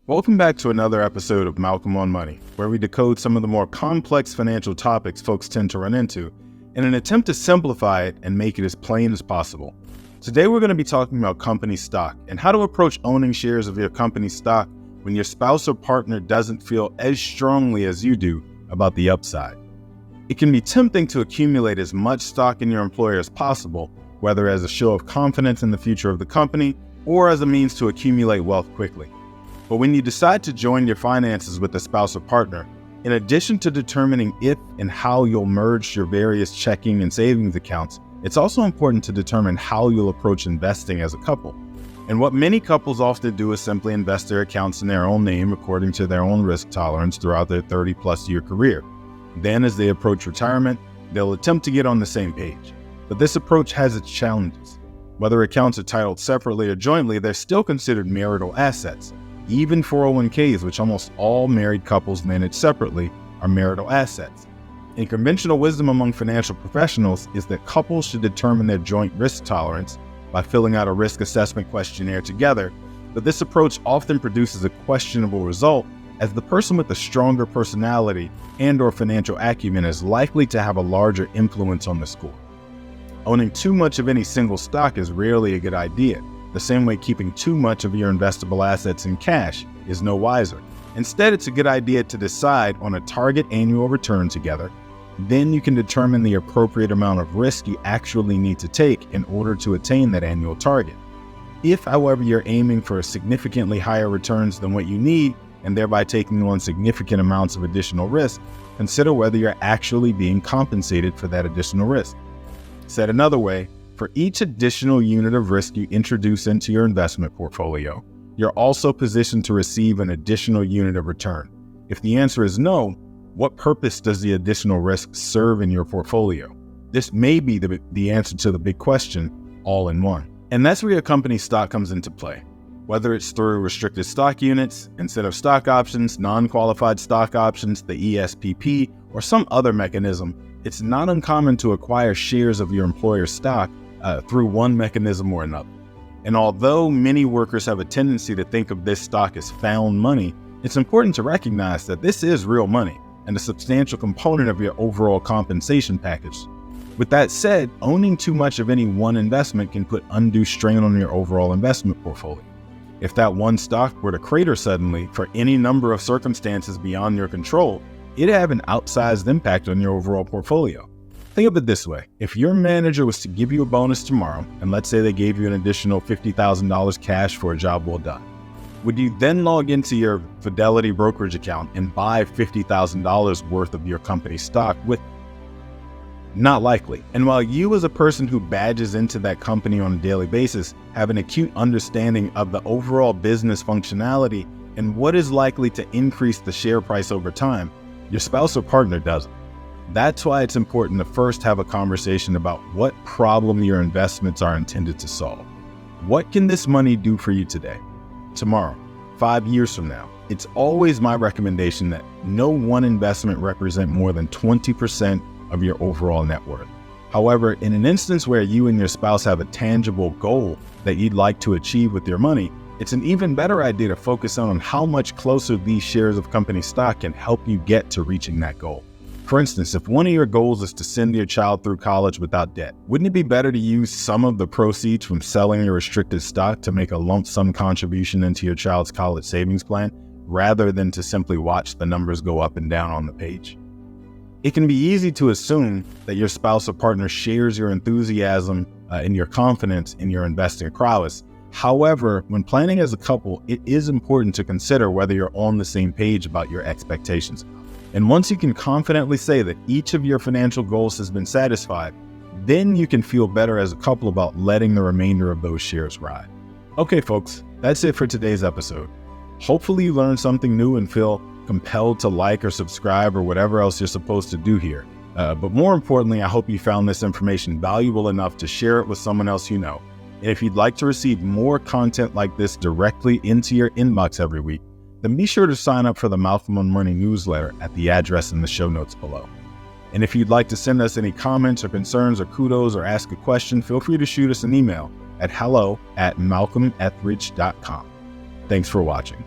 Welcome back to another episode of Malcolm on Money, where we decode some of the more complex financial topics folks tend to run into in an attempt to simplify it and make it as plain as possible. Today we're going to be talking about company stock and how to approach owning shares of your company stock when your spouse or partner doesn't feel as strongly as you do about the upside. It can be tempting to accumulate as much stock in your employer as possible, whether as a show of confidence in the future of the company or as a means to accumulate wealth quickly. But when you decide to join your finances with a spouse or partner, in addition to determining if and how you'll merge your various checking and savings accounts, it's also important to determine how you'll approach investing as a couple. And what many couples often do is simply invest their accounts in their own name according to their own risk tolerance throughout their 30-plus year career. Then as they approach retirement, they'll attempt to get on the same page. But this approach has its challenges. Whether accounts are titled separately or jointly, they're still considered marital assets. Even 401ks, which almost all married couples manage separately, are marital assets. And conventional wisdom among financial professionals is that couples should determine their joint risk tolerance by filling out a risk assessment questionnaire together, but this approach often produces a questionable result as the person with the stronger personality and/or financial acumen is likely to have a larger influence on the score. Owning too much of any single stock is rarely a good idea, the same way keeping too much of your investable assets in cash is no wiser. Instead, it's a good idea to decide on a target annual return together. Then you can determine the appropriate amount of risk you actually need to take in order to attain that annual target. If, however, you're aiming for significantly higher returns than what you need and thereby taking on significant amounts of additional risk, consider whether you're actually being compensated for that additional risk. Said another way, for each additional unit of risk you introduce into your investment portfolio, you're also positioned to receive an additional unit of return. If the answer is no, what purpose does the additional risk serve in your portfolio? This may be the answer to the big question, all in one. And that's where your company stock comes into play. Whether it's through restricted stock units, instead of stock options, non-qualified stock options, the ESPP, or some other mechanism, it's not uncommon to acquire shares of your employer's stock through one mechanism or another. And although many workers have a tendency to think of this stock as found money, it's important to recognize that this is real money and a substantial component of your overall compensation package. With that said, owning too much of any one investment can put undue strain on your overall investment portfolio. If that one stock were to crater suddenly for any number of circumstances beyond your control, it'd have an outsized impact on your overall portfolio. Think of it this way. If your manager was to give you a bonus tomorrow, and let's say they gave you an additional $50,000 cash for a job well done, would you then log into your Fidelity brokerage account and buy $50,000 worth of your company stock with? Not likely. And while you as a person who badges into that company on a daily basis have an acute understanding of the overall business functionality and what is likely to increase the share price over time, your spouse or partner doesn't. That's why it's important to first have a conversation about what problem your investments are intended to solve. What can this money do for you today, tomorrow, 5 years from now? It's always my recommendation that no one investment represent more than 20% of your overall net worth. However, in an instance where you and your spouse have a tangible goal that you'd like to achieve with your money, it's an even better idea to focus on how much closer these shares of company stock can help you get to reaching that goal. For instance, if one of your goals is to send your child through college without debt, wouldn't it be better to use some of the proceeds from selling your restricted stock to make a lump sum contribution into your child's college savings plan, rather than to simply watch the numbers go up and down on the page? It can be easy to assume that your spouse or partner shares your enthusiasm and your confidence in your investing prowess. However, when planning as a couple, it is important to consider whether you're on the same page about your expectations. And once you can confidently say that each of your financial goals has been satisfied, then you can feel better as a couple about letting the remainder of those shares ride. Okay, folks, that's it for today's episode. Hopefully you learned something new and feel compelled to like or subscribe or whatever else you're supposed to do here. But more importantly, I hope you found this information valuable enough to share it with someone else you know. And if you'd like to receive more content like this directly into your inbox every week, then be sure to sign up for the Malcolm on Money newsletter at the address in the show notes below. And if you'd like to send us any comments or concerns or kudos or ask a question, feel free to shoot us an email at hello@malcolmetheridge.com. Thanks for watching.